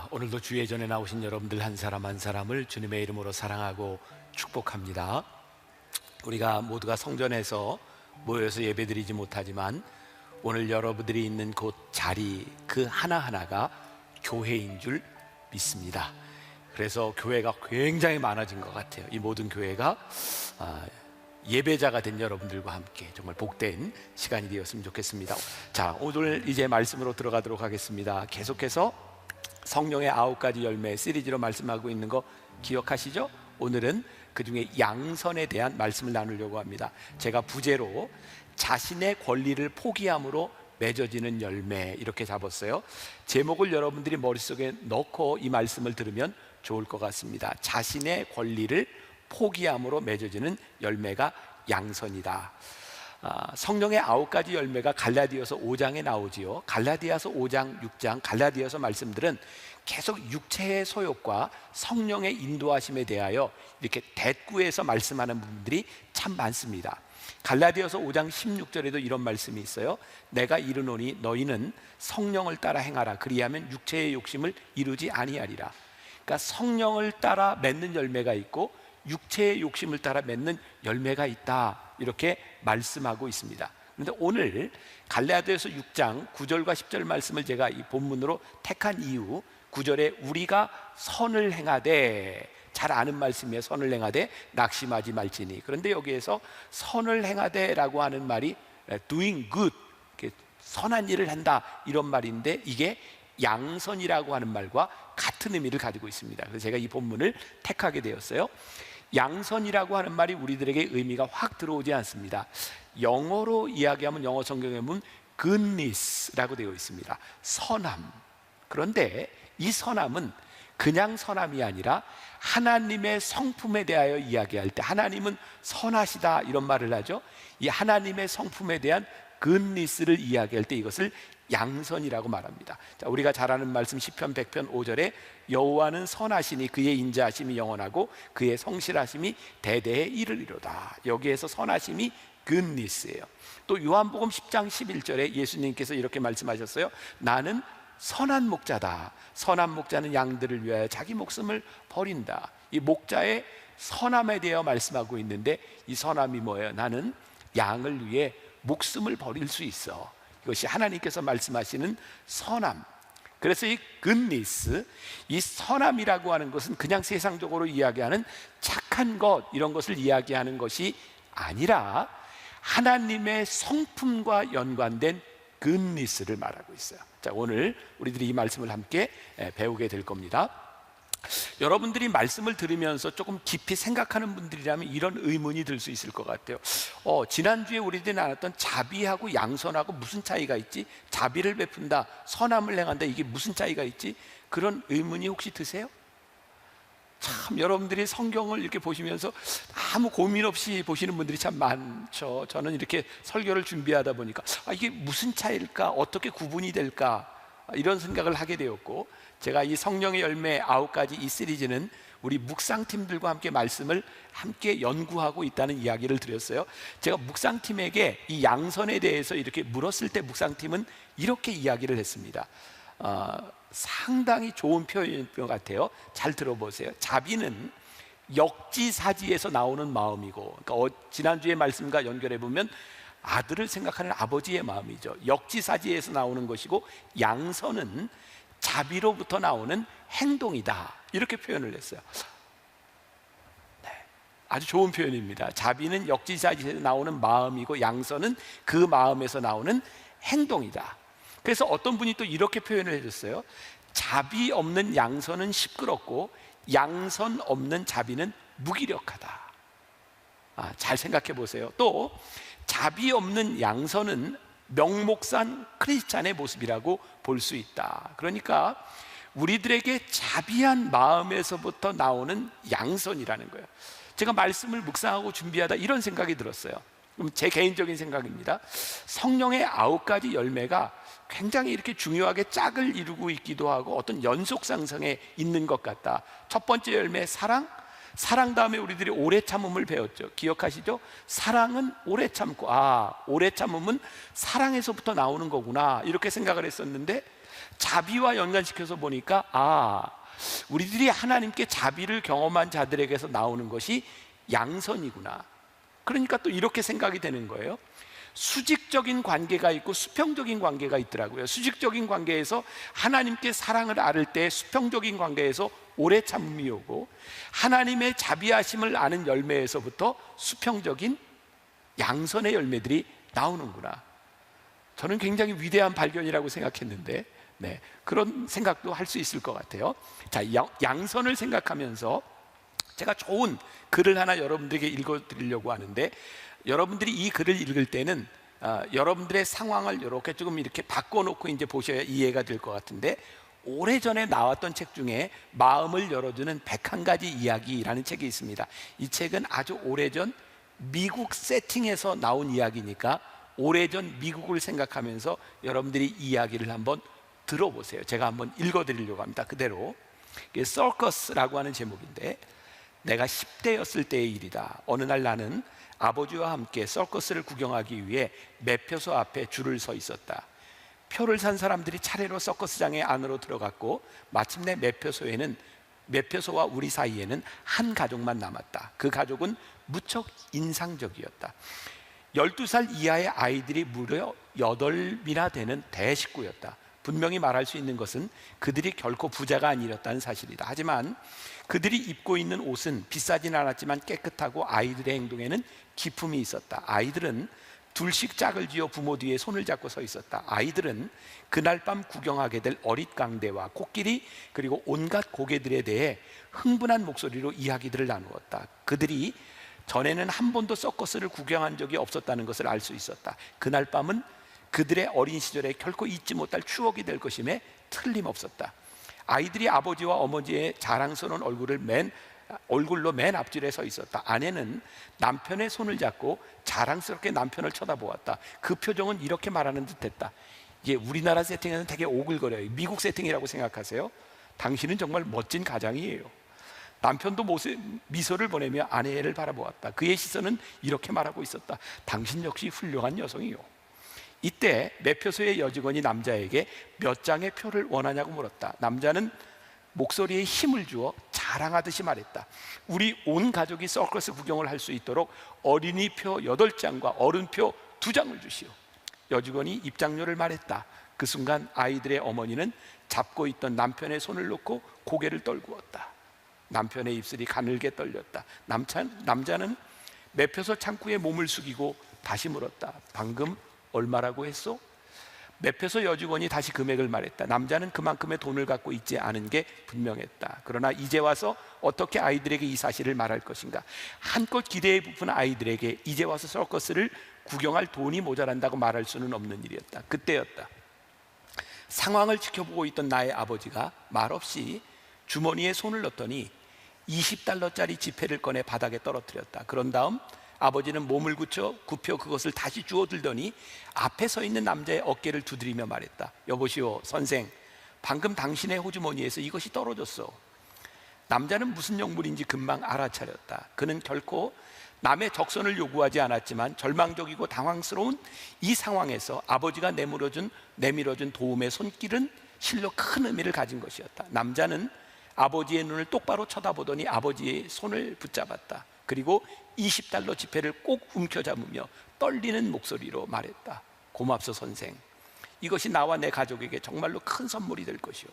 오늘도 주의 전에 나오신 여러분들 한 사람 한 사람을 주님의 이름으로 사랑하고 축복합니다. 우리가 모두가 성전에서 모여서 예배드리지 못하지만 오늘 여러분들이 있는 곳 자리 그 하나하나가 교회인 줄 믿습니다. 그래서 교회가 굉장히 많아진 것 같아요. 이 모든 교회가 예배자가 된 여러분들과 함께 정말 복된 시간이 되었으면 좋겠습니다. 자, 오늘 이제 말씀으로 들어가도록 하겠습니다. 계속해서 성령의 9가지 열매 시리즈로 말씀하고 있는 거 기억하시죠? 오늘은 그 중에 양선에 대한 말씀을 나누려고 합니다. 제가 부제로 자신의 권리를 포기함으로 맺어지는 열매 이렇게 잡았어요. 제목을 여러분들이 머릿속에 넣고 이 말씀을 들으면 좋을 것 같습니다. 자신의 권리를 포기함으로 맺어지는 열매가 양선이다. 성령의 9가지 열매가 갈라디아서 5장에 나오지요. 갈라디아서 5장, 6장, 갈라디아서 말씀들은 계속 육체의 소욕과 성령의 인도하심에 대하여 이렇게 대꾸해서 말씀하는 부분들이 참 많습니다. 갈라디아서 5장 16절에도 이런 말씀이 있어요. 내가 이르노니 너희는 성령을 따라 행하라. 그리하면 육체의 욕심을 이루지 아니하리라. 그러니까 성령을 따라 맺는 열매가 있고 육체의 욕심을 따라 맺는 열매가 있다, 이렇게 말씀하고 있습니다. 그런데 오늘 갈라디아서 6장 9절과 10절 말씀을 제가 이 본문으로 택한 이유, 9절에 우리가 선을 행하되, 잘 아는 말씀이에요. 선을 행하되 낙심하지 말지니. 그런데 여기에서 선을 행하되 라고 하는 말이 doing good, 선한 일을 한다, 이런 말인데 이게 양선이라고 하는 말과 같은 의미를 가지고 있습니다. 그래서 제가 이 본문을 택하게 되었어요. 양선이라고 하는 말이 우리들에게 의미가 확 들어오지 않습니다. 영어로 이야기하면 영어 성경에 보면 goodness라고 되어 있습니다. 선함. 그런데 이 선함은 그냥 선함이 아니라 하나님의 성품에 대하여 이야기할 때, 하나님은 선하시다 이런 말을 하죠. 이 하나님의 성품에 대한 goodness를 이야기할 때 이것을 양선이라고 말합니다. 자, 우리가 잘 아는 말씀 시편 100편 5절에 여호와는 선하시니 그의 인자하심이 영원하고 그의 성실하심이 대대에 이르리로다. 여기에서 선하심이 goodness예요. 또 요한복음 10장 11절에 예수님께서 이렇게 말씀하셨어요. 나는 선한 목자다. 선한 목자는 양들을 위하여 자기 목숨을 버린다. 이 목자의 선함에 대해 말씀하고 있는데 이 선함이 뭐예요? 나는 양을 위해 목숨을 버릴 수 있어. 이것이 하나님께서 말씀하시는 선함. 그래서 이 goodness, 이 선함이라고 하는 것은 그냥 세상적으로 이야기하는 착한 것, 이런 것을 이야기하는 것이 아니라 하나님의 성품과 연관된 goodness를 말하고 있어요. 자, 오늘 우리들이 이 말씀을 함께 배우게 될 겁니다. 여러분들이 말씀을 들으면서 조금 깊이 생각하는 분들이라면 이런 의문이 들 수 있을 것 같아요. 지난주에 우리들이 나눴던 자비하고 양선하고 무슨 차이가 있지? 자비를 베푼다, 선함을 행한다, 이게 무슨 차이가 있지? 그런 의문이 혹시 드세요? 참, 여러분들이 성경을 이렇게 보시면서 아무 고민 없이 보시는 분들이 참 많죠. 저는 이렇게 설교를 준비하다 보니까 이게 무슨 차이일까? 어떻게 구분이 될까? 이런 생각을 하게 되었고, 제가 이 성령의 열매 9가지 이 시리즈는 우리 묵상팀들과 함께 말씀을 함께 연구하고 있다는 이야기를 드렸어요. 제가 묵상팀에게 이 양선에 대해서 이렇게 물었을 때 묵상팀은 이렇게 이야기를 했습니다. 상당히 좋은 표현인 것 같아요. 잘 들어보세요. 자비는 역지사지에서 나오는 마음이고, 그러니까 지난주의 말씀과 연결해 보면 아들을 생각하는 아버지의 마음이죠. 역지사지에서 나오는 것이고, 양선은 자비로부터 나오는 행동이다, 이렇게 표현을 했어요. 네, 아주 좋은 표현입니다. 자비는 역지사지에서 나오는 마음이고, 양선은 그 마음에서 나오는 행동이다. 그래서 어떤 분이 또 이렇게 표현을 해줬어요. 자비 없는 양선은 시끄럽고 양선 없는 자비는 무기력하다. 잘 생각해 보세요. 또 자비 없는 양선은 명목산 크리스찬의 모습이라고 볼 수 있다. 그러니까 우리들에게 자비한 마음에서부터 나오는 양선이라는 거예요. 제가 말씀을 묵상하고 준비하다 이런 생각이 들었어요. 그럼 제 개인적인 생각입니다. 성령의 9가지 열매가 굉장히 이렇게 중요하게 짝을 이루고 있기도 하고 어떤 연속상승에 있는 것 같다. 첫 번째 열매 사랑, 사랑 다음에 우리들이 오래 참음을 배웠죠. 기억하시죠? 사랑은 오래 참고, 오래 참음은 사랑에서부터 나오는 거구나, 이렇게 생각을 했었는데 자비와 연관시켜서 보니까 우리들이 하나님께 자비를 경험한 자들에게서 나오는 것이 양선이구나. 그러니까 또 이렇게 생각이 되는 거예요. 수직적인 관계가 있고 수평적인 관계가 있더라고요. 수직적인 관계에서 하나님께 사랑을 아를 때 수평적인 관계에서 오래 참음이 오고, 하나님의 자비하심을 아는 열매에서부터 수평적인 양선의 열매들이 나오는구나. 저는 굉장히 위대한 발견이라고 생각했는데, 그런 생각도 할 수 있을 것 같아요. 자, 양선을 생각하면서 제가 좋은 글을 하나 여러분들에게 읽어드리려고 하는데, 여러분들이 이 글을 읽을 때는 여러분들의 상황을 이렇게 조금 이렇게 바꿔놓고 이제 보셔야 이해가 될 것 같은데, 오래전에 나왔던 책 중에 마음을 열어주는 101가지 이야기라는 책이 있습니다. 이 책은 아주 오래전 미국 세팅에서 나온 이야기니까 오래전 미국을 생각하면서 여러분들이 이야기를 한번 들어보세요. 제가 한번 읽어드리려고 합니다. 그대로. 이게 서커스라고 하는 제목인데, 내가 10대였을 때의 일이다. 어느 날 나는 아버지와 함께 서커스를 구경하기 위해 매표소 앞에 줄을 서 있었다. 표를 산 사람들이 차례로 서커스장에 안으로 들어갔고, 마침내 매표소와 우리 사이에는 한 가족만 남았다. 그 가족은 무척 인상적이었다. 12살 이하의 아이들이 무려 8이나 되는 대식구였다. 분명히 말할 수 있는 것은 그들이 결코 부자가 아니었다는 사실이다. 하지만 그들이 입고 있는 옷은 비싸진 않았지만 깨끗하고 아이들의 행동에는 기품이 있었다. 아이들은 둘씩 짝을 지어 부모 뒤에 손을 잡고 서 있었다. 아이들은 그날 밤 구경하게 될 어릿광대와 코끼리, 그리고 온갖 고개들에 대해 흥분한 목소리로 이야기들을 나누었다. 그들이 전에는 한 번도 서커스를 구경한 적이 없었다는 것을 알 수 있었다. 그날 밤은 그들의 어린 시절에 결코 잊지 못할 추억이 될 것임에 틀림없었다. 아이들이 아버지와 어머니의 자랑스러운 얼굴로 맨 앞줄에 서 있었다. 아내는 남편의 손을 잡고 자랑스럽게 남편을 쳐다보았다. 그 표정은 이렇게 말하는 듯했다. 이게 우리나라 세팅에는 되게 오글거려요. 미국 세팅이라고 생각하세요? 당신은 정말 멋진 가장이에요. 남편도 미소를 보내며 아내를 바라보았다. 그의 시선은 이렇게 말하고 있었다. 당신 역시 훌륭한 여성이요. 이때 매표소의 여직원이 남자에게 몇 장의 표를 원하냐고 물었다. 남자는 목소리에 힘을 주어 자랑하듯이 말했다. 우리 온 가족이 서커스 구경을 할 수 있도록 어린이표 8장과 어른표 2장을 주시오. 여직원이 입장료를 말했다. 그 순간 아이들의 어머니는 잡고 있던 남편의 손을 놓고 고개를 떨구었다. 남편의 입술이 가늘게 떨렸다. 남자는 매표소 창구에 몸을 숙이고 다시 물었다. 방금 얼마라고 했소? 매표소 여직원이 다시 금액을 말했다. 남자는 그만큼의 돈을 갖고 있지 않은 게 분명했다. 그러나 이제 와서 어떻게 아이들에게 이 사실을 말할 것인가? 한껏 기대에 부푼 아이들에게 이제 와서 서커스를 구경할 돈이 모자란다고 말할 수는 없는 일이었다. 그때였다. 상황을 지켜보고 있던 나의 아버지가 말없이 주머니에 손을 넣더니 $20짜리 지폐를 꺼내 바닥에 떨어뜨렸다. 그런 다음 아버지는 몸을 굽혀 그것을 다시 주워들더니 앞에 서 있는 남자의 어깨를 두드리며 말했다. 여보시오, 선생, 방금 당신의 호주머니에서 이것이 떨어졌어. 남자는 무슨 영물인지 금방 알아차렸다. 그는 결코 남의 적선을 요구하지 않았지만 절망적이고 당황스러운 이 상황에서 아버지가 내밀어준 도움의 손길은 실로 큰 의미를 가진 것이었다. 남자는 아버지의 눈을 똑바로 쳐다보더니 아버지의 손을 붙잡았다. 그리고 $20 지폐를 꼭 움켜잡으며 떨리는 목소리로 말했다. 고맙소 선생, 이것이 나와 내 가족에게 정말로 큰 선물이 될 것이오.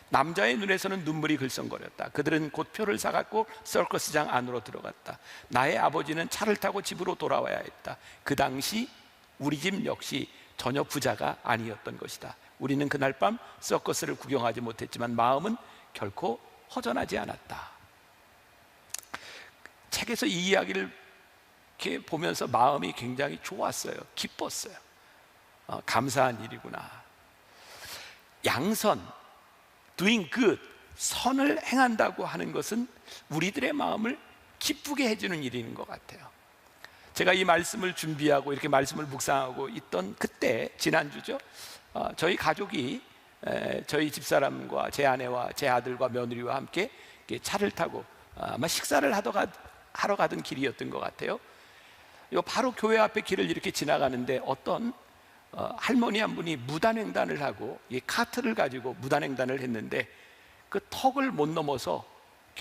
남자의 눈에서는 눈물이 글썽거렸다. 그들은 곧 표를 사갖고 서커스장 안으로 들어갔다. 나의 아버지는 차를 타고 집으로 돌아와야 했다. 그 당시 우리 집 역시 전혀 부자가 아니었던 것이다. 우리는 그날 밤 서커스를 구경하지 못했지만 마음은 결코 허전하지 않았다. 책에서 이 이야기를 이렇게 보면서 마음이 굉장히 좋았어요. 기뻤어요. 감사한 일이구나. 양선, doing good, 선을 행한다고 하는 것은 우리들의 마음을 기쁘게 해주는 일인 것 같아요. 제가 이 말씀을 준비하고 이렇게 말씀을 묵상하고 있던 그때, 지난주죠, 저희 가족이 저희 집사람과 제 아내와 제 아들과 며느리와 함께 차를 타고 아마 식사를 하러 가던 길이었던 것 같아요. 바로 교회 앞에 길을 이렇게 지나가는데 어떤 할머니 한 분이 무단횡단을 하고 이 카트를 가지고 무단횡단을 했는데 그 턱을 못 넘어서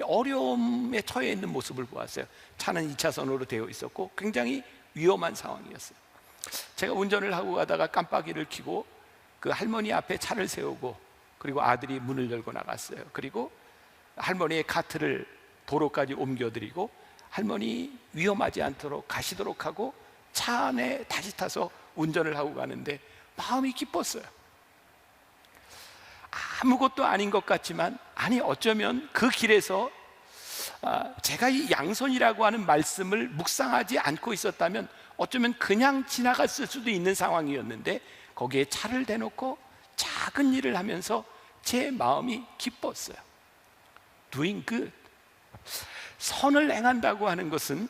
어려움에 처해 있는 모습을 보았어요. 차는 2차선으로 되어 있었고 굉장히 위험한 상황이었어요. 제가 운전을 하고 가다가 깜빡이를 켜고 그 할머니 앞에 차를 세우고, 그리고 아들이 문을 열고 나갔어요. 그리고 할머니의 카트를 도로까지 옮겨드리고 할머니 위험하지 않도록 가시도록 하고 차 안에 다시 타서 운전을 하고 가는데 마음이 기뻤어요. 아무것도 아닌 것 같지만, 아니 어쩌면 그 길에서 제가 이 양손이라고 하는 말씀을 묵상하지 않고 있었다면 어쩌면 그냥 지나갔을 수도 있는 상황이었는데, 거기에 차를 대놓고 작은 일을 하면서 제 마음이 기뻤어요. Doing good. 선을 행한다고 하는 것은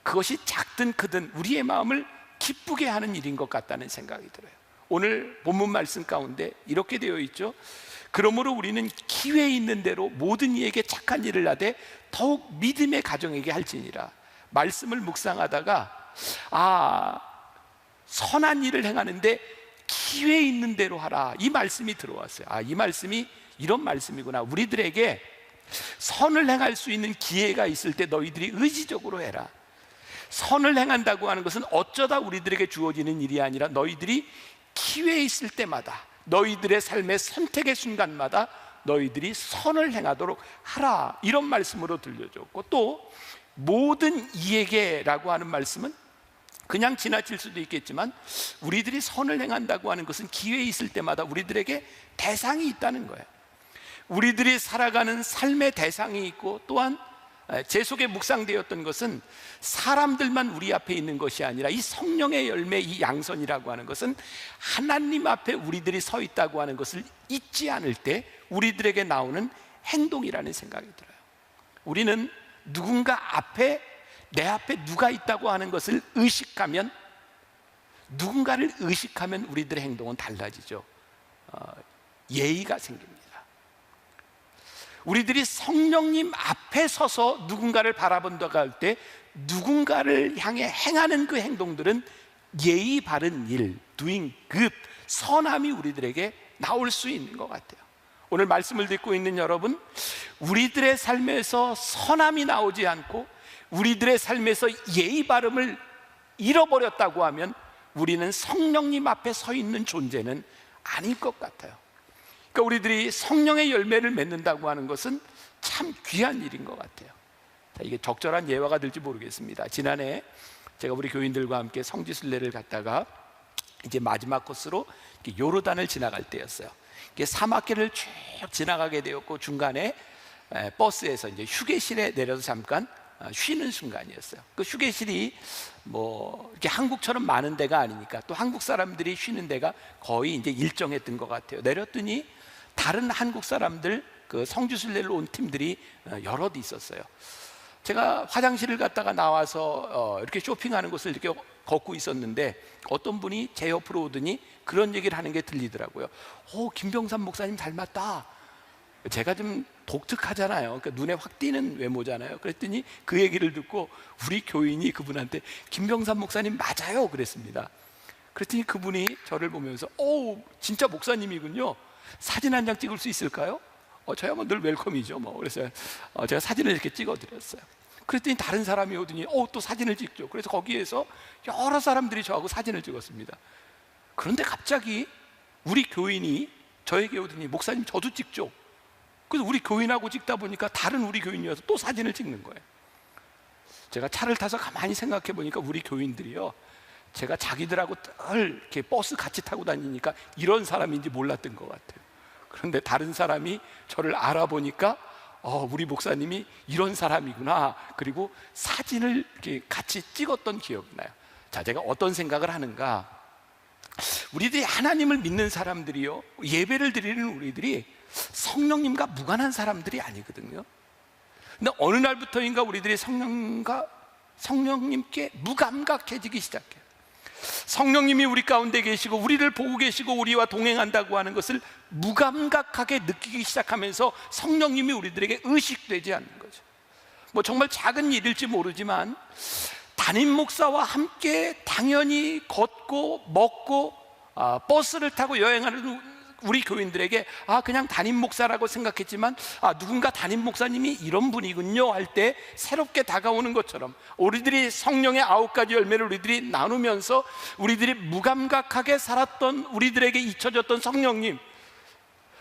그것이 작든 크든 우리의 마음을 기쁘게 하는 일인 것 같다는 생각이 들어요. 오늘 본문 말씀 가운데 이렇게 되어 있죠. 그러므로 우리는 기회 있는 대로 모든 이에게 착한 일을 하되 더욱 믿음의 가정에게 할지니라. 말씀을 묵상하다가 선한 일을 행하는데 기회 있는 대로 하라, 이 말씀이 들어왔어요. 이 말씀이 이런 말씀이구나. 우리들에게 선을 행할 수 있는 기회가 있을 때 너희들이 의지적으로 해라. 선을 행한다고 하는 것은 어쩌다 우리들에게 주어지는 일이 아니라 너희들이 기회 있을 때마다, 너희들의 삶의 선택의 순간마다 너희들이 선을 행하도록 하라, 이런 말씀으로 들려줬고, 또 모든 이에게라고 하는 말씀은 그냥 지나칠 수도 있겠지만 우리들이 선을 행한다고 하는 것은 기회 있을 때마다 우리들에게 대상이 있다는 거예요. 우리들이 살아가는 삶의 대상이 있고, 또한 제 속에 묵상되었던 것은 사람들만 우리 앞에 있는 것이 아니라 이 성령의 열매, 이 양선이라고 하는 것은 하나님 앞에 우리들이 서 있다고 하는 것을 잊지 않을 때 우리들에게 나오는 행동이라는 생각이 들어요. 우리는 누군가 앞에, 내 앞에 누가 있다고 하는 것을 의식하면, 누군가를 의식하면 우리들의 행동은 달라지죠. 예의가 생깁니다. 우리들이 성령님 앞에 서서 누군가를 바라본다고 할 때 누군가를 향해 행하는 그 행동들은 예의 바른 일, doing good, 선함이 우리들에게 나올 수 있는 것 같아요. 오늘 말씀을 듣고 있는 여러분, 우리들의 삶에서 선함이 나오지 않고 우리들의 삶에서 예의 바름을 잃어버렸다고 하면 우리는 성령님 앞에 서 있는 존재는 아닐 것 같아요. 그러니까 우리들이 성령의 열매를 맺는다고 하는 것은 참 귀한 일인 것 같아요. 이게 적절한 예화가 될지 모르겠습니다. 지난해 제가 우리 교인들과 함께 성지순례를 갔다가 이제 마지막 코스로 요르단을 지나갈 때였어요. 사막길을 쭉 지나가게 되었고, 중간에 버스에서 이제 휴게실에 내려서 잠깐 쉬는 순간이었어요. 그 휴게실이 뭐 이렇게 한국처럼 많은 데가 아니니까, 또 한국 사람들이 쉬는 데가 거의 이제 일정했던 것 같아요. 내렸더니 다른 한국 사람들, 그 성지순례를 온 팀들이 여럿 있었어요. 제가 화장실을 갔다가 나와서 이렇게 쇼핑하는 곳을 이렇게 걷고 있었는데 어떤 분이 제 옆으로 오더니 그런 얘기를 하는 게 들리더라고요. 김병삼 목사님 닮았다. 제가 좀 독특하잖아요. 그러니까 눈에 확 띄는 외모잖아요. 그랬더니 그 얘기를 듣고 우리 교인이 그분한테 김병삼 목사님 맞아요 그랬습니다. 그랬더니 그분이 저를 보면서 진짜 목사님이군요. 사진 한 장 찍을 수 있을까요? 저야 뭐 늘 웰컴이죠. 그래서 제가 사진을 이렇게 찍어드렸어요. 그랬더니 다른 사람이 오더니 또 사진을 찍죠. 그래서 거기에서 여러 사람들이 저하고 사진을 찍었습니다. 그런데 갑자기 우리 교인이 저에게 오더니 목사님 저도 찍죠. 그래서 우리 교인하고 찍다 보니까 다른 우리 교인이 와서 또 사진을 찍는 거예요. 제가 차를 타서 가만히 생각해 보니까 우리 교인들이요, 제가 자기들하고 늘 이렇게 버스 같이 타고 다니니까 이런 사람인지 몰랐던 것 같아요. 그런데 다른 사람이 저를 알아보니까 우리 목사님이 이런 사람이구나. 그리고 사진을 이렇게 같이 찍었던 기억이 나요. 자, 제가 어떤 생각을 하는가? 우리들이 하나님을 믿는 사람들이요, 예배를 드리는 우리들이 성령님과 무관한 사람들이 아니거든요. 근데 어느 날부터인가 우리들이 성령님께 무감각해지기 시작해요. 성령님이 우리 가운데 계시고 우리를 보고 계시고 우리와 동행한다고 하는 것을 무감각하게 느끼기 시작하면서 성령님이 우리들에게 의식되지 않는 거죠. 뭐 정말 작은 일일지 모르지만 담임 목사와 함께 당연히 걷고 먹고 버스를 타고 여행하는 우리 교인들에게 그냥 담임 목사라고 생각했지만 누군가 담임 목사님이 이런 분이군요 할 때 새롭게 다가오는 것처럼 우리들이 성령의 9가지 열매를 우리들이 나누면서 우리들이 무감각하게 살았던, 우리들에게 잊혀졌던 성령님,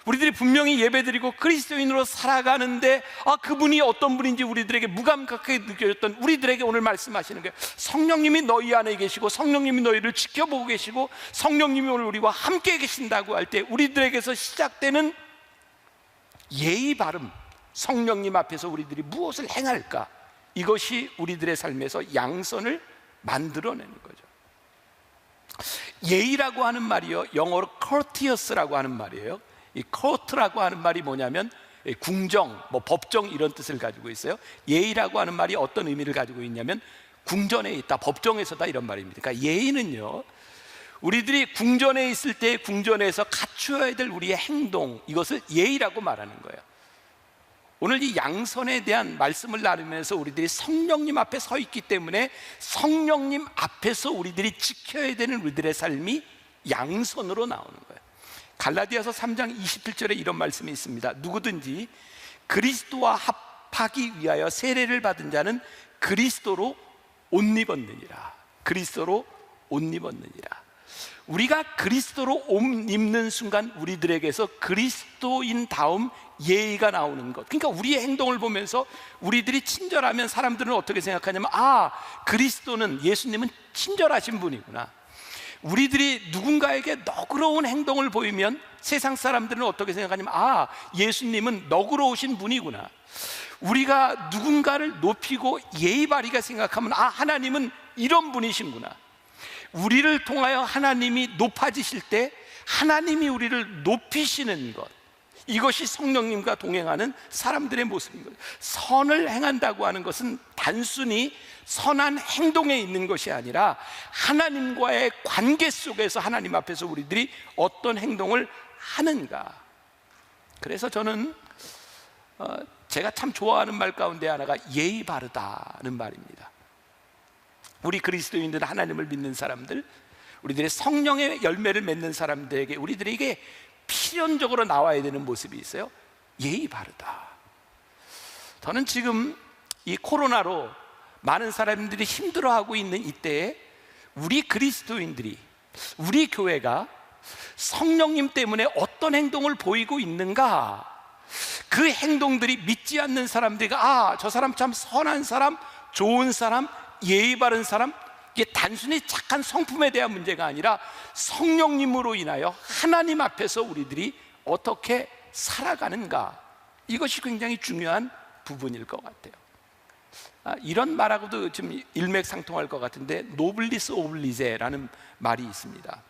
우리들이 분명히 예배드리고 그리스도인으로 살아가는데 그분이 어떤 분인지 우리들에게 무감각하게 느껴졌던 우리들에게 오늘 말씀하시는 거예요. 성령님이 너희 안에 계시고 성령님이 너희를 지켜보고 계시고 성령님이 오늘 우리와 함께 계신다고 할 때 우리들에게서 시작되는 예의 바름, 성령님 앞에서 우리들이 무엇을 행할까, 이것이 우리들의 삶에서 양선을 만들어내는 거죠. 예의라고 하는 말이요, 영어로 courteous라고 하는 말이에요. 이 court라고 하는 말이 뭐냐면 궁정, 법정 이런 뜻을 가지고 있어요. 예의라고 하는 말이 어떤 의미를 가지고 있냐면 궁전에 있다, 법정에서다 이런 말입니다. 그러니까 예의는요, 우리들이 궁전에 있을 때 궁전에서 갖추어야 될 우리의 행동, 이것을 예의라고 말하는 거예요. 오늘 이 양선에 대한 말씀을 나누면서 우리들이 성령님 앞에 서 있기 때문에 성령님 앞에서 우리들이 지켜야 되는 우리들의 삶이 양선으로 나오는 거예요. 갈라디아서 3장 27절에 이런 말씀이 있습니다. 누구든지 그리스도와 합하기 위하여 세례를 받은 자는 그리스도로 옷 입었느니라. 그리스도로 옷 입었느니라. 우리가 그리스도로 옷 입는 순간 우리들에게서 그리스도인다움 예의가 나오는 것. 그러니까 우리의 행동을 보면서 우리들이 친절하면 사람들은 어떻게 생각하냐면 그리스도는, 예수님은 친절하신 분이구나. 우리들이 누군가에게 너그러운 행동을 보이면 세상 사람들은 어떻게 생각하냐면 예수님은 너그러우신 분이구나. 우리가 누군가를 높이고 예의 바르게 생각하면 하나님은 이런 분이신구나. 우리를 통하여 하나님이 높아지실 때 하나님이 우리를 높이시는 것, 이것이 성령님과 동행하는 사람들의 모습인 거예요. 선을 행한다고 하는 것은 단순히 선한 행동에 있는 것이 아니라 하나님과의 관계 속에서 하나님 앞에서 우리들이 어떤 행동을 하는가. 그래서 저는 제가 참 좋아하는 말 가운데 하나가 예의 바르다는 말입니다. 우리 그리스도인들, 하나님을 믿는 사람들, 우리들의 성령의 열매를 맺는 사람들에게 우리들에게 필연적으로 나와야 되는 모습이 있어요. 예의 바르다. 저는 지금 이 코로나로 많은 사람들이 힘들어하고 있는 이때에 우리 그리스도인들이, 우리 교회가 성령님 때문에 어떤 행동을 보이고 있는가, 그 행동들이 믿지 않는 사람들이 저 사람 참 선한 사람, 좋은 사람, 예의 바른 사람, 이게 단순히 착한 성품에 대한 문제가 아니라 성령님으로 인하여 하나님 앞에서 우리들이 어떻게 살아가는가, 이것이 굉장히 중요한 부분일 것 같아요. 이런 말하고도 좀 일맥상통할 것 같은데 노블리스 오블리제라는 말이 있습니다.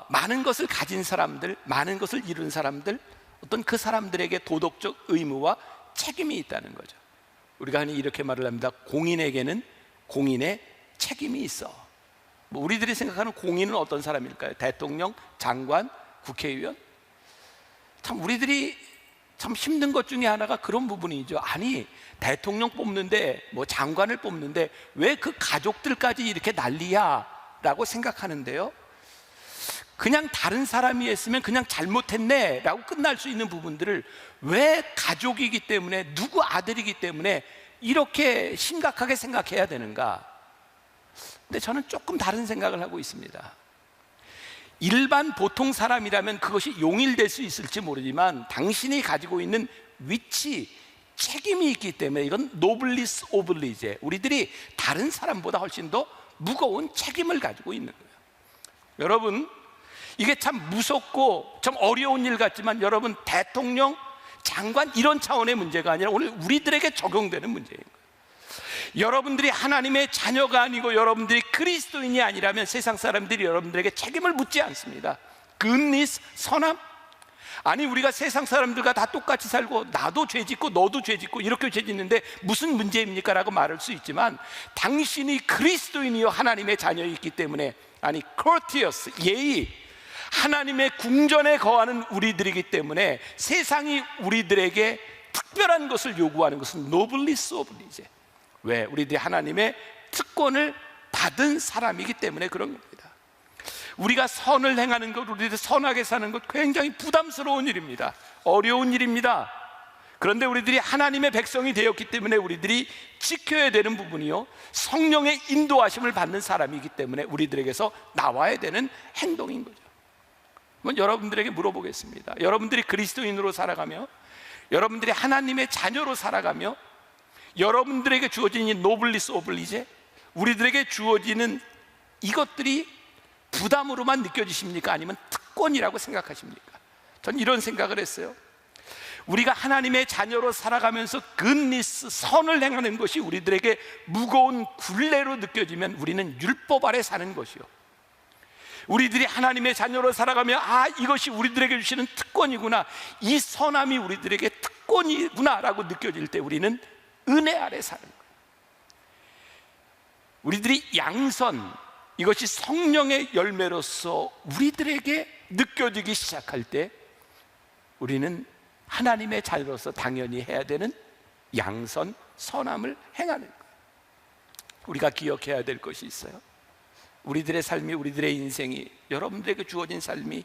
많은 것을 가진 사람들, 많은 것을 이룬 사람들, 어떤 그 사람들에게 도덕적 의무와 책임이 있다는 거죠. 우리가 흔히 이렇게 말을 합니다. 공인에게는 공인의 책임이 있어. 우리들이 생각하는 공인은 어떤 사람일까요? 대통령, 장관, 국회의원? 참 우리들이 참 힘든 것 중에 하나가 그런 부분이죠. 아니, 대통령 뽑는데 장관을 뽑는데 왜 그 가족들까지 이렇게 난리야? 라고 생각하는데요, 그냥 다른 사람이 했으면 그냥 잘못했네 라고 끝날 수 있는 부분들을 왜 가족이기 때문에, 누구 아들이기 때문에 이렇게 심각하게 생각해야 되는가? 근데 저는 조금 다른 생각을 하고 있습니다. 일반 보통 사람이라면 그것이 용일될 수 있을지 모르지만 당신이 가지고 있는 위치, 책임이 있기 때문에 이건 노블리스 오블리제, 우리들이 다른 사람보다 훨씬 더 무거운 책임을 가지고 있는 거예요. 여러분, 이게 참 무섭고 참 어려운 일 같지만 여러분, 대통령, 장관 이런 차원의 문제가 아니라 오늘 우리들에게 적용되는 문제인 거예요. 여러분들이 하나님의 자녀가 아니고 여러분들이 그리스도인이 아니라면 세상 사람들이 여러분들에게 책임을 묻지 않습니다. goodness, 선함? 아니, 우리가 세상 사람들과 다 똑같이 살고 나도 죄 짓고 너도 죄 짓고 이렇게 죄 짓는데 무슨 문제입니까? 라고 말할 수 있지만 당신이 그리스도인이요 하나님의 자녀이기 때문에, 아니 courteous, 예의, 하나님의 궁전에 거하는 우리들이기 때문에 세상이 우리들에게 특별한 것을 요구하는 것은 노블리스 오블리제. 왜? 우리들이 하나님의 특권을 받은 사람이기 때문에 그런 겁니다. 우리가 선을 행하는 것, 우리들 선하게 사는 것 굉장히 부담스러운 일입니다. 어려운 일입니다. 그런데 우리들이 하나님의 백성이 되었기 때문에 우리들이 지켜야 되는 부분이요, 성령의 인도하심을 받는 사람이기 때문에 우리들에게서 나와야 되는 행동인 거죠. 한번 여러분들에게 물어보겠습니다. 여러분들이 그리스도인으로 살아가며, 여러분들이 하나님의 자녀로 살아가며, 여러분들에게 주어진 이 노블리스 오블리제, 우리들에게 주어지는 이것들이 부담으로만 느껴지십니까? 아니면 특권이라고 생각하십니까? 전 이런 생각을 했어요. 우리가 하나님의 자녀로 살아가면서 굿니스, 선을 행하는 것이 우리들에게 무거운 굴레로 느껴지면 우리는 율법 아래 사는 것이요, 우리들이 하나님의 자녀로 살아가며 이것이 우리들에게 주시는 특권이구나, 이 선함이 우리들에게 특권이구나 라고 느껴질 때 우리는 은혜 아래 사는 거예요. 우리들이 양선, 이것이 성령의 열매로서 우리들에게 느껴지기 시작할 때 우리는 하나님의 자녀로서 당연히 해야 되는 양선, 선함을 행하는 거예요. 우리가 기억해야 될 것이 있어요. 우리들의 삶이, 우리들의 인생이, 여러분들에게 주어진 삶이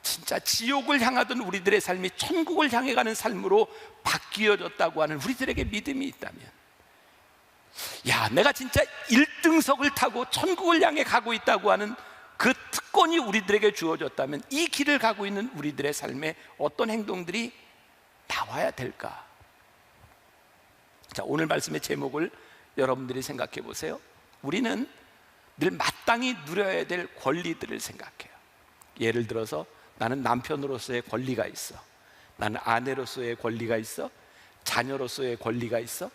진짜 지옥을 향하던 우리들의 삶이 천국을 향해 가는 삶으로 바뀌어졌다고 하는 우리들에게 믿음이 있다면, 야, 내가 진짜 1등석을 타고 천국을 향해 가고 있다고 하는 그 특권이 우리들에게 주어졌다면 이 길을 가고 있는 우리들의 삶에 어떤 행동들이 나와야 될까? 자, 오늘 말씀의 제목을 여러분들이 생각해 보세요. 우리는 늘 마땅히 누려야 될 권리들을 생각해요. 예를 들어서 나는 남편으로서의 권리가 있어, 나는 아내로서의 권리가 있어, 자녀로서의 권리가 있어,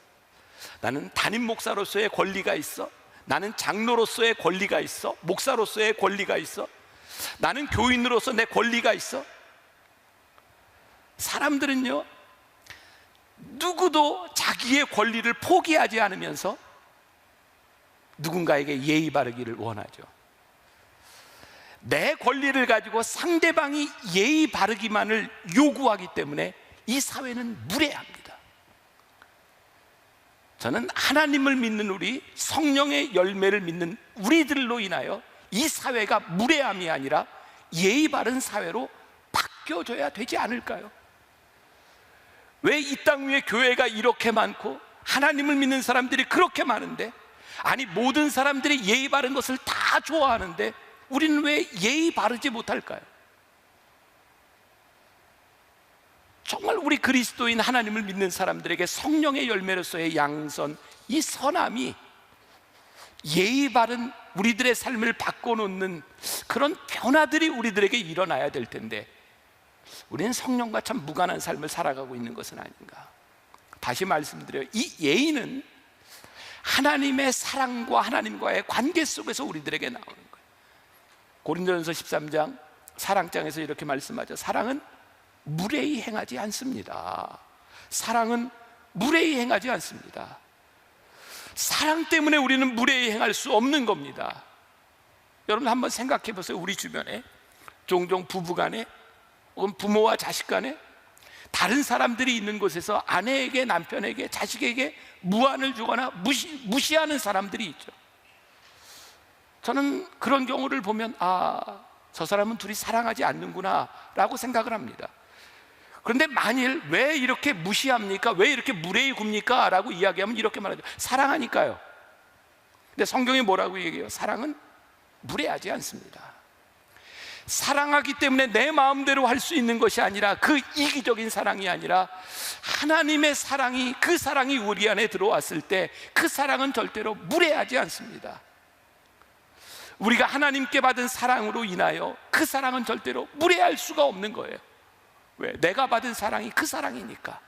나는 담임 목사로서의 권리가 있어, 나는 장로로서의 권리가 있어, 목사로서의 권리가 있어, 나는 교인으로서 내 권리가 있어. 사람들은요, 누구도 자기의 권리를 포기하지 않으면서 누군가에게 예의 바르기를 원하죠. 내 권리를 가지고 상대방이 예의 바르기만을 요구하기 때문에 이 사회는 무례합니다. 저는 하나님을 믿는 우리, 성령의 열매를 믿는 우리들로 인하여 이 사회가 무례함이 아니라 예의 바른 사회로 바뀌어져야 되지 않을까요? 왜 이 땅 위에 교회가 이렇게 많고 하나님을 믿는 사람들이 그렇게 많은데, 아니 모든 사람들이 예의 바른 것을 다 좋아하는데 우리는 왜 예의 바르지 못할까요? 정말 우리 그리스도인 하나님을 믿는 사람들에게 성령의 열매로서의 양선, 이 선함이 예의 바른 우리들의 삶을 바꿔놓는 그런 변화들이 우리들에게 일어나야 될 텐데 우리는 성령과 참 무관한 삶을 살아가고 있는 것은 아닌가. 다시 말씀드려요. 이 예의는 하나님의 사랑과 하나님과의 관계 속에서 우리들에게 나오는 거예요. 고린도전서 13장 사랑장에서 이렇게 말씀하죠. 사랑은 무례히 행하지 않습니다. 사랑은 무례히 행하지 않습니다. 사랑 때문에 우리는 무례히 행할 수 없는 겁니다. 여러분 한번 생각해 보세요. 우리 주변에 종종 부부간에 혹은 부모와 자식 간에 다른 사람들이 있는 곳에서 아내에게, 남편에게, 자식에게 무안을 주거나 무시하는 사람들이 있죠. 저는 그런 경우를 보면 저 사람은 둘이 사랑하지 않는구나 라고 생각을 합니다. 그런데 만일 왜 이렇게 무시합니까? 왜 이렇게 무례히 굽니까? 라고 이야기하면 이렇게 말하죠. 사랑하니까요. 근데 성경이 뭐라고 얘기해요? 사랑은 무례하지 않습니다. 사랑하기 때문에 내 마음대로 할 수 있는 것이 아니라, 그 이기적인 사랑이 아니라 하나님의 사랑이, 그 사랑이 우리 안에 들어왔을 때 그 사랑은 절대로 무례하지 않습니다. 우리가 하나님께 받은 사랑으로 인하여 그 사랑은 절대로 무례할 수가 없는 거예요. 왜? 내가 받은 사랑이 그 사랑이니까.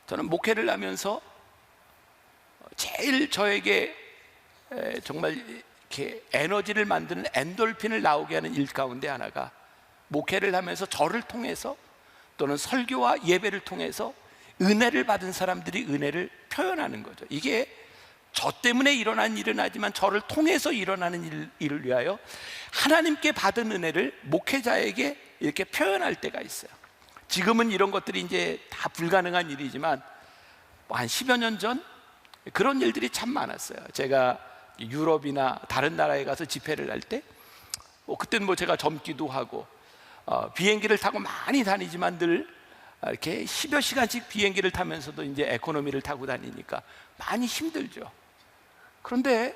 저는 목회를 하면서 제일 저에게 정말 이렇게 에너지를 만드는 엔돌핀을 나오게 하는 일 가운데 하나가, 목회를 하면서 저를 통해서 또는 설교와 예배를 통해서 은혜를 받은 사람들이 은혜를 표현하는 거죠. 이게 저 때문에 일어난 일은 아니지만 저를 통해서 일어나는 일을 위하여 하나님께 받은 은혜를 목회자에게 이렇게 표현할 때가 있어요. 지금은 이런 것들이 이제 다 불가능한 일이지만 한 10여 년 전 그런 일들이 참 많았어요. 제가 유럽이나 다른 나라에 가서 집회를 할 때 그때는 뭐 제가 젊기도 하고 비행기를 타고 많이 다니지만 늘 이렇게 10여 시간씩 비행기를 타면서도 이제 에코노미를 타고 다니니까 많이 힘들죠. 그런데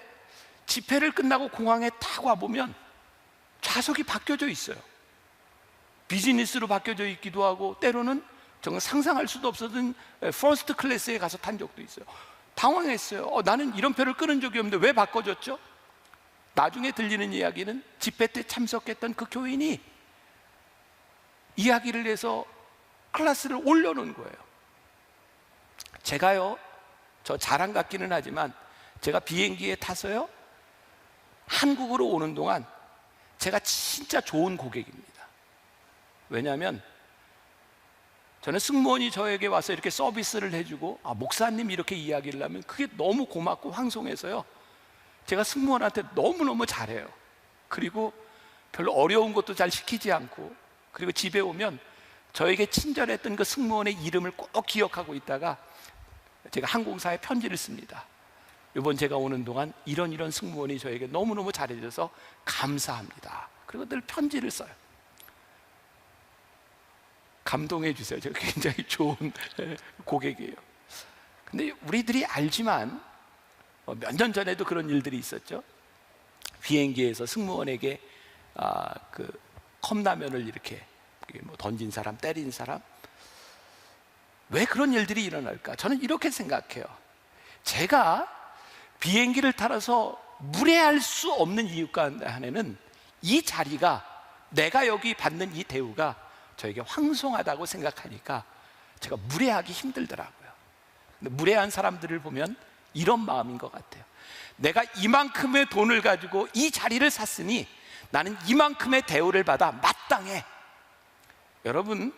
집회를 끝나고 공항에 딱 와보면 좌석이 바뀌어져 있어요. 비즈니스로 바뀌어져 있기도 하고 때로는 정말 상상할 수도 없었던 퍼스트 클래스에 가서 탄 적도 있어요. 당황했어요. 나는 이런 표를 끊은 적이 없는데 왜 바꿔줬죠? 나중에 들리는 이야기는 집회 때 참석했던 그 교인이 이야기를 해서 클래스를 올려놓은 거예요. 제가요, 저 자랑 같기는 하지만 제가 비행기에 타서요 한국으로 오는 동안 제가 진짜 좋은 고객입니다. 왜냐하면 저는 승무원이 저에게 와서 이렇게 서비스를 해주고 목사님 이렇게 이야기를 하면 그게 너무 고맙고 황송해서요 제가 승무원한테 너무너무 잘해요. 그리고 별로 어려운 것도 잘 시키지 않고, 그리고 집에 오면 저에게 친절했던 그 승무원의 이름을 꼭 기억하고 있다가 제가 항공사에 편지를 씁니다. 이번 제가 오는 동안 이런 승무원이 저에게 너무너무 잘해줘서 감사합니다. 그리고 늘 편지를 써요. 감동해 주세요. 제가 굉장히 좋은 고객이에요. 근데 우리들이 알지만 몇 년 전에도 그런 일들이 있었죠. 비행기에서 승무원에게 그 컵라면을 이렇게 뭐 던진 사람, 때린 사람, 왜 그런 일들이 일어날까? 저는 이렇게 생각해요. 제가 비행기를 타서 무례할 수 없는 이유 가운데 하나는 이 자리가, 내가 여기 받는 이 대우가 저에게 황송하다고 생각하니까 제가 무례하기 힘들더라고요. 근데 무례한 사람들을 보면 이런 마음인 것 같아요. 내가 이만큼의 돈을 가지고 이 자리를 샀으니 나는 이만큼의 대우를 받아 마땅해. 여러분,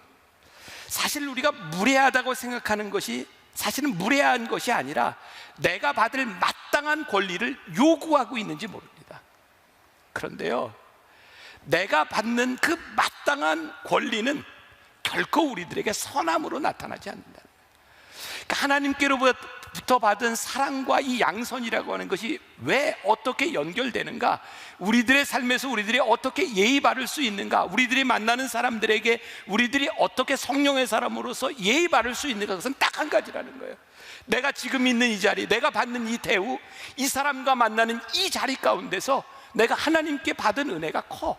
사실 우리가 무례하다고 생각하는 것이 사실은 무례한 것이 아니라 내가 받을 마땅한 권리를 요구하고 있는지 모릅니다. 그런데요, 내가 받는 그 마땅한 권리는 결코 우리들에게 선함으로 나타나지 않는다는 거예요. 그러니까 하나님께로부터 받은 사랑과 이 양선이라고 하는 것이 왜 어떻게 연결되는가, 우리들의 삶에서 우리들이 어떻게 예의 바를 수 있는가, 우리들이 만나는 사람들에게 우리들이 어떻게 성령의 사람으로서 예의 바를 수 있는가, 그것은 딱 한 가지라는 거예요. 내가 지금 있는 이 자리, 내가 받는 이 대우, 이 사람과 만나는 이 자리 가운데서 내가 하나님께 받은 은혜가 커.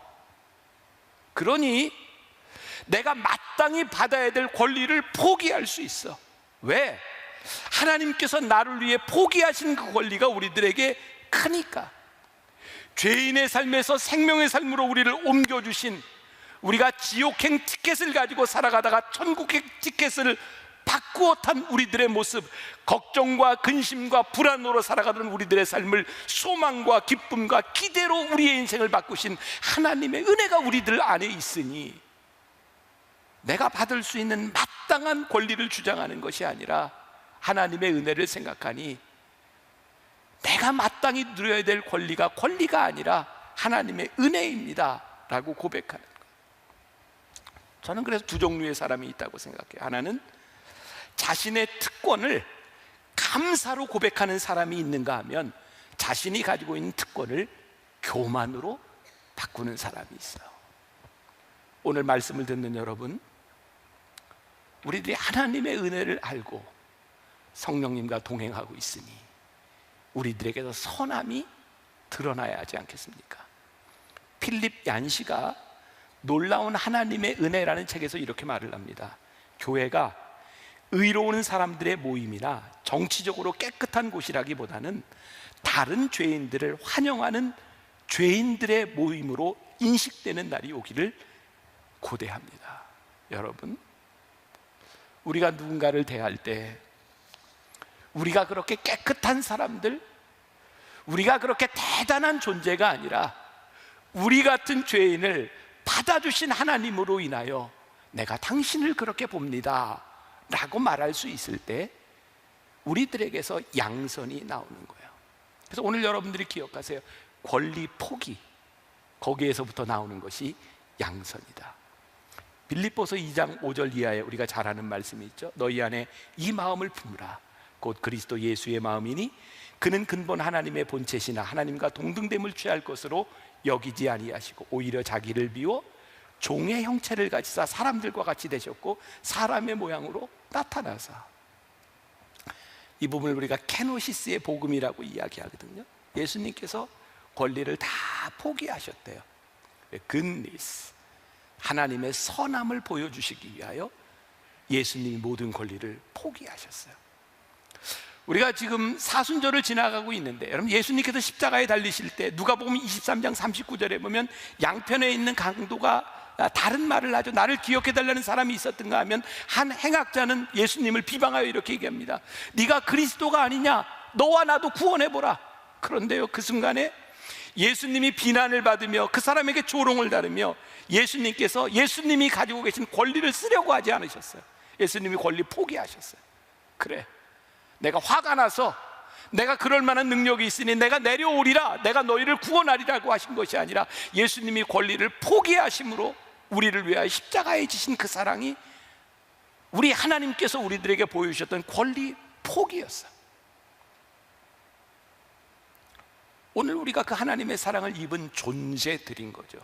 그러니 내가 마땅히 받아야 될 권리를 포기할 수 있어. 왜? 하나님께서 나를 위해 포기하신 그 권리가 우리들에게 크니까. 죄인의 삶에서 생명의 삶으로 우리를 옮겨주신, 우리가 지옥행 티켓을 가지고 살아가다가 천국행 티켓을 바꾸어 탄 우리들의 모습, 걱정과 근심과 불안으로 살아가던 우리들의 삶을 소망과 기쁨과 기대로 우리의 인생을 바꾸신 하나님의 은혜가 우리들 안에 있으니, 내가 받을 수 있는 마땅한 권리를 주장하는 것이 아니라 하나님의 은혜를 생각하니 내가 마땅히 누려야 될 권리가 아니라 하나님의 은혜입니다 라고 고백하는 거예요. 저는 그래서 두 종류의 사람이 있다고 생각해요. 하나는 자신의 특권을 감사로 고백하는 사람이 있는가 하면, 자신이 가지고 있는 특권을 교만으로 바꾸는 사람이 있어요. 오늘 말씀을 듣는 여러분, 우리들이 하나님의 은혜를 알고 성령님과 동행하고 있으니 우리들에게서 선함이 드러나야 하지 않겠습니까? 필립 얀시가 놀라운 하나님의 은혜라는 책에서 이렇게 말을 합니다. 교회가 의로운 사람들의 모임이나 정치적으로 깨끗한 곳이라기보다는 다른 죄인들을 환영하는 죄인들의 모임으로 인식되는 날이 오기를 고대합니다. 여러분, 우리가 누군가를 대할 때 우리가 그렇게 깨끗한 사람들, 우리가 그렇게 대단한 존재가 아니라 우리 같은 죄인을 받아주신 하나님으로 인하여 내가 당신을 그렇게 봅니다 라고 말할 수 있을 때 우리들에게서 양선이 나오는 거예요. 그래서 오늘 여러분들이 기억하세요. 권리 포기, 거기에서부터 나오는 것이 양선이다. 빌립보서 2장 5절 이하에 우리가 잘 아는 말씀이 있죠. 너희 안에 이 마음을 품으라. 곧 그리스도 예수의 마음이니 그는 근본 하나님의 본체시나 하나님과 동등됨을 취할 것으로 여기지 아니하시고 오히려 자기를 비워 종의 형체를 가지사 사람들과 같이 되셨고 사람의 모양으로 나타나사. 이 부분을 우리가 케노시스의 복음이라고 이야기하거든요. 예수님께서 권리를 다 포기하셨대요. goodness, 하나님의 선함을 보여주시기 위하여 예수님이 모든 권리를 포기하셨어요. 우리가 지금 사순절을 지나가고 있는데, 여러분 예수님께서 십자가에 달리실 때 누가복음 23장 39절에 보면 양편에 있는 강도가 다른 말을 하죠. 나를 기억해달라는 사람이 있었던가 하면 한 행악자는 예수님을 비방하여 이렇게 얘기합니다. 네가 그리스도가 아니냐, 너와 나도 구원해보라. 그런데요, 그 순간에 예수님이 비난을 받으며 그 사람에게 조롱을 다르며 예수님께서 예수님이 가지고 계신 권리를 쓰려고 하지 않으셨어요. 예수님이 권리 포기하셨어요. 그래, 내가 화가 나서 내가 그럴 만한 능력이 있으니 내가 내려오리라, 내가 너희를 구원하리라고 하신 것이 아니라 예수님이 권리를 포기하심으로 우리를 위하여 십자가에 지신 그 사랑이 우리 하나님께서 우리들에게 보여주셨던 권리 포기였어요. 오늘 우리가 그 하나님의 사랑을 입은 존재들인 거죠.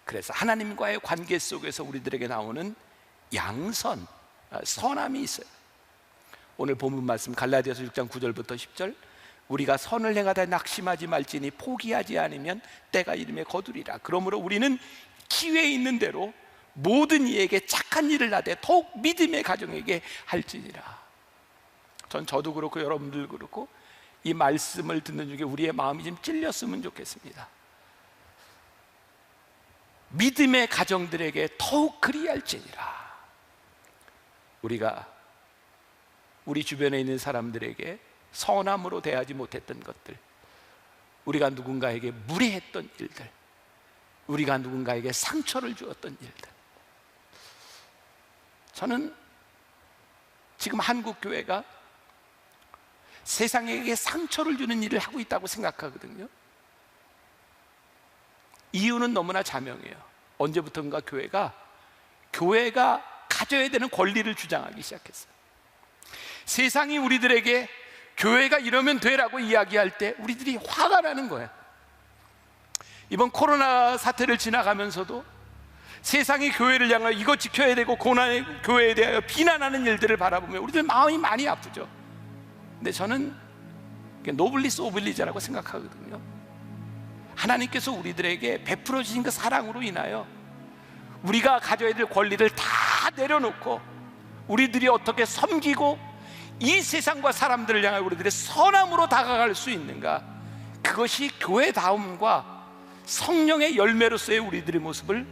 그래서 하나님과의 관계 속에서 우리들에게 나오는 양선, 선함이 있어요. 오늘 본문 말씀 갈라디아서 6장 9절부터 10절, 우리가 선을 행하다 낙심하지 말지니 포기하지 않으면 때가 이름에 거두리라. 그러므로 우리는 기회에 있는 대로 모든 이에게 착한 일을 하되 더욱 믿음의 가정에게 할지니라. 저도 그렇고 여러분들 그렇고 이 말씀을 듣는 중에 우리의 마음이 좀 찔렸으면 좋겠습니다. 믿음의 가정들에게 더욱 그리할지니라. 우리가 우리 주변에 있는 사람들에게 선함으로 대하지 못했던 것들, 우리가 누군가에게 무례했던 일들, 우리가 누군가에게 상처를 주었던 일들, 저는 지금 한국 교회가 세상에게 상처를 주는 일을 하고 있다고 생각하거든요. 이유는 너무나 자명해요. 언제부턴가 교회가 가져야 되는 권리를 주장하기 시작했어요. 세상이 우리들에게 교회가 이러면 되라고 이야기할 때 우리들이 화가 나는 거예요. 이번 코로나 사태를 지나가면서도 세상이 교회를 향하여 이거 지켜야 되고 고난의 교회에 대하여 비난하는 일들을 바라보며 우리들 마음이 많이 아프죠. 근데 저는 노블리스 오블리자라고 생각하거든요. 하나님께서 우리들에게 베풀어 주신 그 사랑으로 인하여 우리가 가져야 될 권리를 다 내려놓고 우리들이 어떻게 섬기고 이 세상과 사람들을 향하여 우리들의 선함으로 다가갈 수 있는가, 그것이 교회다움과 성령의 열매로서의 우리들의 모습을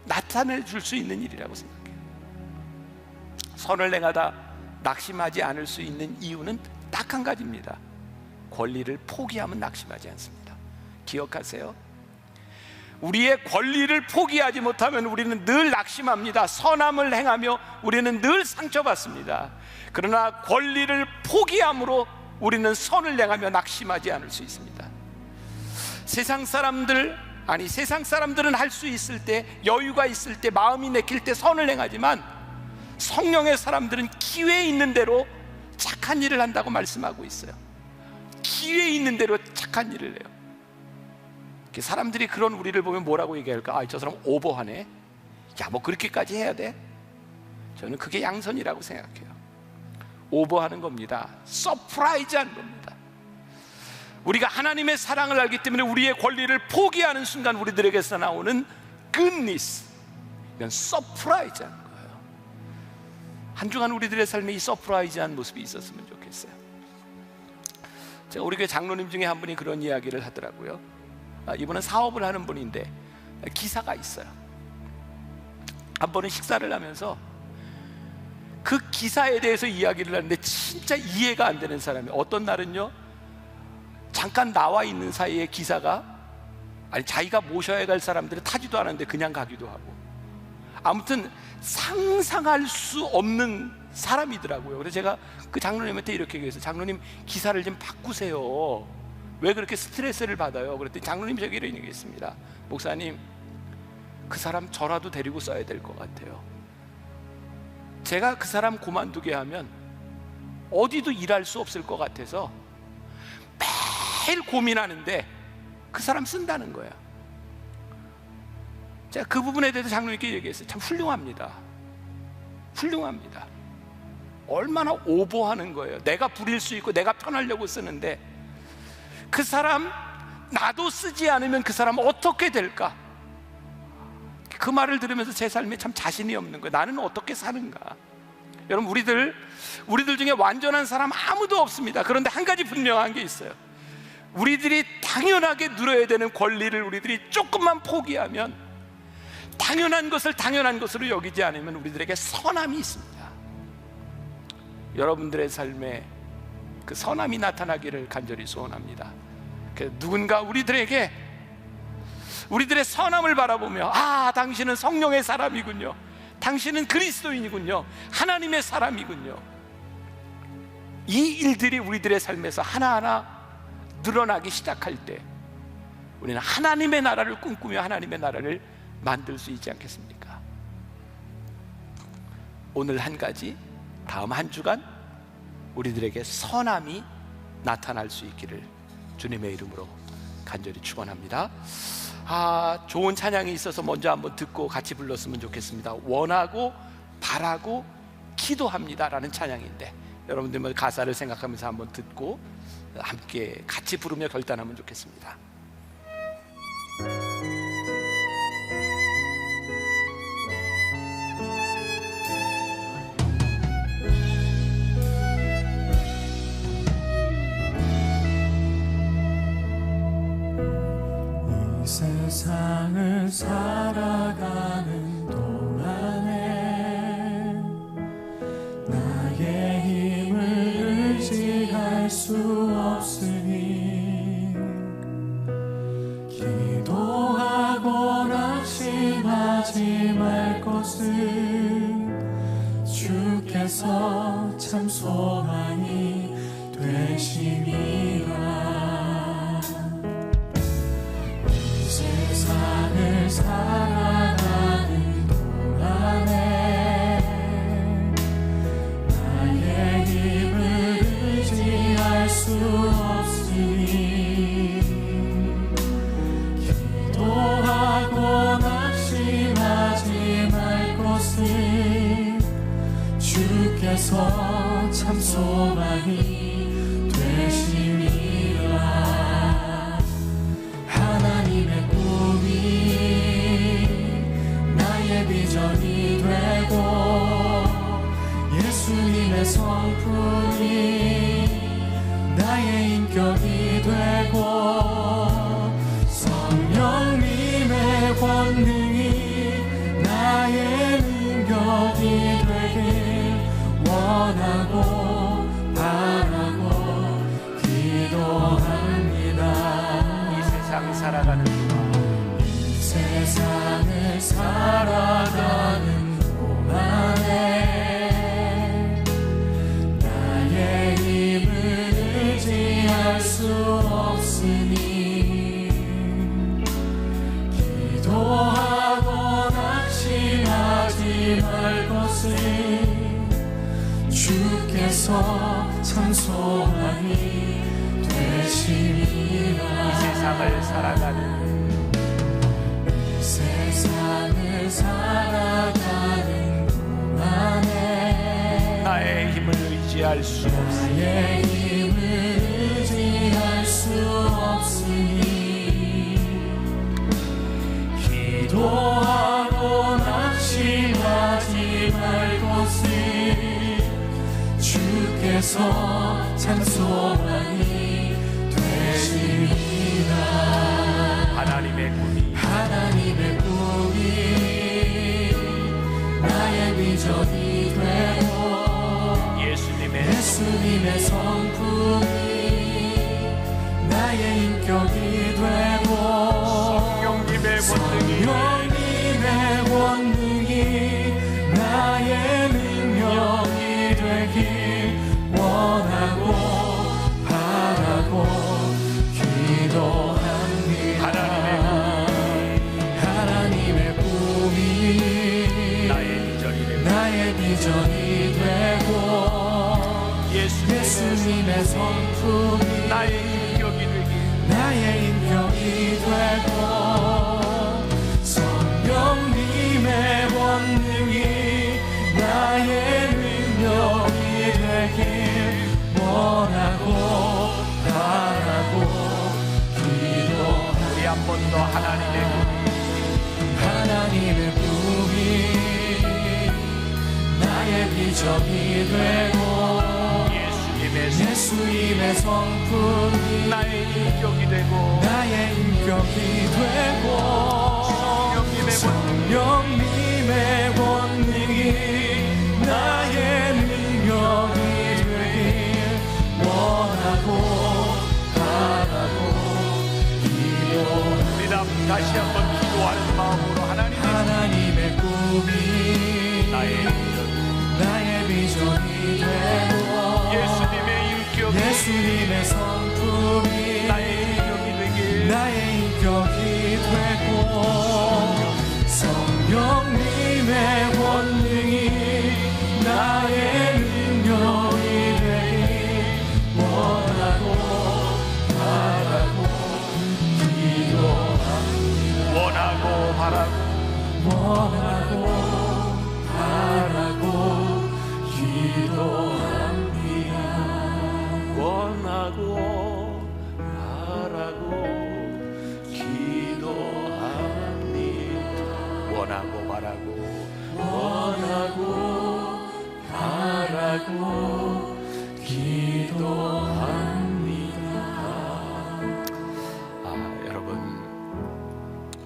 나타내 줄 수 있는 일이라고 생각해요. 선을 행하다 낙심하지 않을 수 있는 이유는 딱 한 가지입니다. 권리를 포기하면 낙심하지 않습니다. 기억하세요. 우리의 권리를 포기하지 못하면 우리는 늘 낙심합니다. 선함을 행하며 우리는 늘 상처받습니다. 그러나 권리를 포기함으로 우리는 선을 행하며 낙심하지 않을 수 있습니다. 세상 사람들은 할 수 있을 때, 여유가 있을 때, 마음이 내킬 때 선을 행하지만 성령의 사람들은 기회에 있는 대로 착한 일을 한다고 말씀하고 있어요. 기회에 있는 대로 착한 일을 해요. 사람들이 그런 우리를 보면 뭐라고 얘기할까? 저 사람 오버하네. 야, 뭐 그렇게까지 해야 돼? 저는 그게 양선이라고 생각해요. 오버하는 겁니다. 서프라이즈한 겁니다. 우리가 하나님의 사랑을 알기 때문에 우리의 권리를 포기하는 순간 우리들에게서 나오는 goodness, 이건 서프라이즈한 거예요. 한 주간 우리들의 삶에 이 서프라이즈한 모습이 있었으면 좋겠어요. 제가 우리 교회 장로님 중에 한 분이 그런 이야기를 하더라고요. 이분은 사업을 하는 분인데 기사가 있어요. 한 번은 식사를 하면서 그 기사에 대해서 이야기를 하는데 진짜 이해가 안 되는 사람이, 어떤 날은요 잠깐 나와 있는 사이에 기사가 자기가 모셔야 갈 사람들은 타지도 않았는데 그냥 가기도 하고, 아무튼 상상할 수 없는 사람이더라고요. 그래서 제가 그 장로님한테 이렇게 얘기했어요. 장로님, 기사를 좀 바꾸세요. 왜 그렇게 스트레스를 받아요? 그랬더니 장로님이 저에게 이런 얘기했습니다. 목사님, 그 사람 저라도 데리고 써야 될 것 같아요. 제가 그 사람 그만두게 하면 어디도 일할 수 없을 것 같아서 매일 고민하는데 그 사람 쓴다는 거예요. 제가 그 부분에 대해서 장로님께 얘기했어요. 참 훌륭합니다. 훌륭합니다. 얼마나 오버하는 거예요. 내가 부릴 수 있고 내가 편하려고 쓰는데 그 사람, 나도 쓰지 않으면 그 사람 어떻게 될까? 그 말을 들으면서 제 삶에 참 자신이 없는 거예요. 나는 어떻게 사는가? 여러분, 우리들 중에 완전한 사람 아무도 없습니다. 그런데 한 가지 분명한 게 있어요. 우리들이 당연하게 누려야 되는 권리를 우리들이 조금만 포기하면, 당연한 것을 당연한 것으로 여기지 않으면 우리들에게 선함이 있습니다. 여러분들의 삶에 그 선함이 나타나기를 간절히 소원합니다. 누군가 우리들에게 우리들의 선함을 바라보며, 아, 당신은 성령의 사람이군요, 당신은 그리스도인이군요, 하나님의 사람이군요, 이 일들이 우리들의 삶에서 하나하나 늘어나기 시작할 때 우리는 하나님의 나라를 꿈꾸며 하나님의 나라를 만들 수 있지 않겠습니까? 오늘 한 가지, 다음 한 주간 우리들에게 선함이 나타날 수 있기를 주님의 이름으로 간절히 축원합니다. 좋은 찬양이 있어서 먼저 한번 듣고 같이 불렀으면 좋겠습니다. 원하고 바라고 기도합니다 라는 찬양인데, 여러분들 가사를 생각하면서 한번 듣고 함께 같이 부르며 결단하면 좋겠습니다. 세상을 살아가는 동안에 나의 힘을 의지할 수 없으니 기도하고 낙심하지 말 것은 주께서 참 소망이 되심이라. 세상을 살아가는 동안에 나의 힘을 의지할 수 없으니 기도하고 낙심하지 말 것은 주께서 참 소망이 되심이라. 하나님의 꿈이 나의 비전이 되고 예수님의 성품이 나의 인격이 되고 성령님의 권능이 나의 능력이 되길 원하고 바라고 기도합니다. 세상을 살아가는 동안, 이 세상을 살아가는 동안에 나의 힘을 의지할 수 없으니 기도하고 낙심하지 말 것은 주께서 참 소망이 되심이라. 세상을 살아가는, 세상을 살아가는 동안에 나의 힘을 의지할 수 없으니 나의 힘을 의지할 수 없으니 기도하고 낙심하지 말 것은 주께서 참 소망이 하나님의 꿈이 나의 비전이 되고 예수님의 성품이 나의 인격이 되고 성령님의 권능이 나의 능력이 되길 원하고 바라고 기도합니다. 하나님의 꿈이 나의 비전이 되고 예수님의 성품이 나의 인격이 되길 나의 인격이 되고 성령님의 권능이 나의 능력이 되길 원하고 바라고 기도하리. 우리 한 번 더 하나님의 꿈이 나의 비전이 되고 예수님의 성품이 나의 인격이 되고 성령님의 권능이 나의 능력이 되길 원하고 바라고 기도하리. 다시 한번 기도하는 마음으로 하나님의 꿈이 나의 비전이 되고 예수님의 성품이 나의 인격이 되고 성령님의 권능이 나의 능력이 되길 원하고 바라고 기도합니다. 원하고 바라고 기도합니다. 원하고 바라고 기도합니다. 원하고 바라고 기도합니다. 여러분,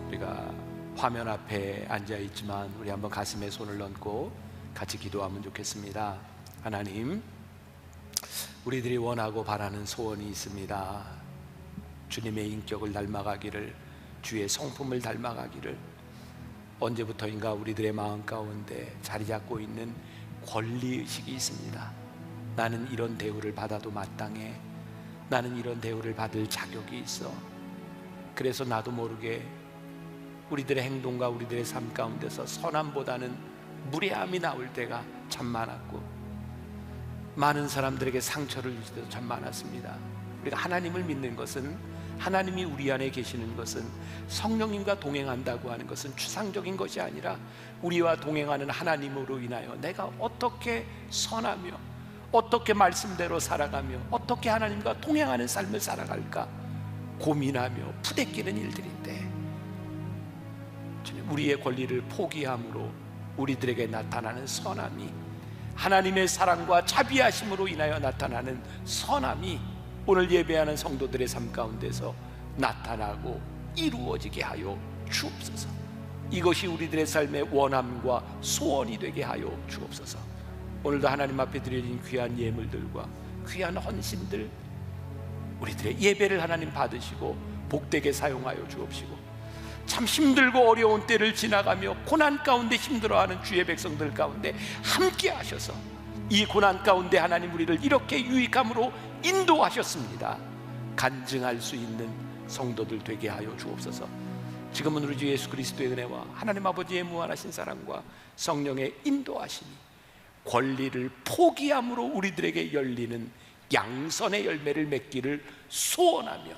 우리가 화면 앞에 앉아 있지만 우리 한번 가슴에 손을 얹고 같이 기도하면 좋겠습니다. 하나님, 우리들이 원하고 바라는 소원이 있습니다. 주님의 인격을 닮아가기를, 주의 성품을 닮아가기를. 언제부터인가 우리들의 마음 가운데 자리 잡고 있는 권리의식이 있습니다. 나는 이런 대우를 받아도 마땅해, 나는 이런 대우를 받을 자격이 있어. 그래서 나도 모르게 우리들의 행동과 우리들의 삶 가운데서 선함보다는 무례함이 나올 때가 참 많았고, 많은 사람들에게 상처를 줄 때도 참 많았습니다. 우리가 하나님을 믿는 것은, 하나님이 우리 안에 계시는 것은, 성령님과 동행한다고 하는 것은 추상적인 것이 아니라 우리와 동행하는 하나님으로 인하여 내가 어떻게 선하며 어떻게 말씀대로 살아가며 어떻게 하나님과 동행하는 삶을 살아갈까 고민하며 부대끼는 일들인데, 우리의 권리를 포기함으로 우리들에게 나타나는 선함이, 하나님의 사랑과 자비하심으로 인하여 나타나는 선함이 오늘 예배하는 성도들의 삶 가운데서 나타나고 이루어지게 하여 주옵소서. 이것이 우리들의 삶의 원함과 소원이 되게 하여 주옵소서. 오늘도 하나님 앞에 드려진 귀한 예물들과 귀한 헌신들, 우리들의 예배를 하나님 받으시고 복되게 사용하여 주옵시고, 참 힘들고 어려운 때를 지나가며 고난 가운데 힘들어하는 주의 백성들 가운데 함께 하셔서 이 고난 가운데 하나님 우리를 이렇게 유익함으로 인도하셨습니다. 간증할 수 있는 성도들 되게 하여 주옵소서. 지금은 우리 주 예수 그리스도의 은혜와 하나님 아버지의 무한하신 사랑과 성령의 인도하심이 권리를 포기함으로 우리들에게 열리는 양선의 열매를 맺기를 소원하며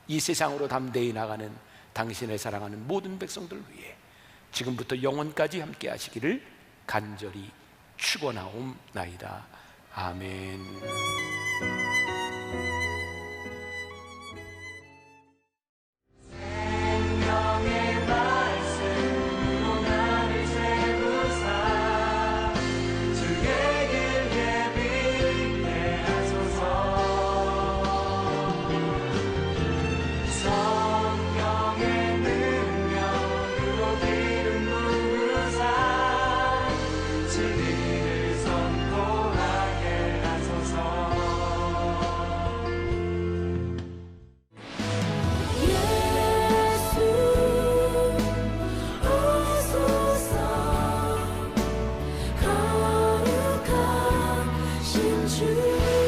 이 세상으로 담대히 나가는 당신의 사랑하는 모든 백성들 위해 지금부터 영원까지 함께 하시기를 간절히 축원하옵나이다. 아멘. 주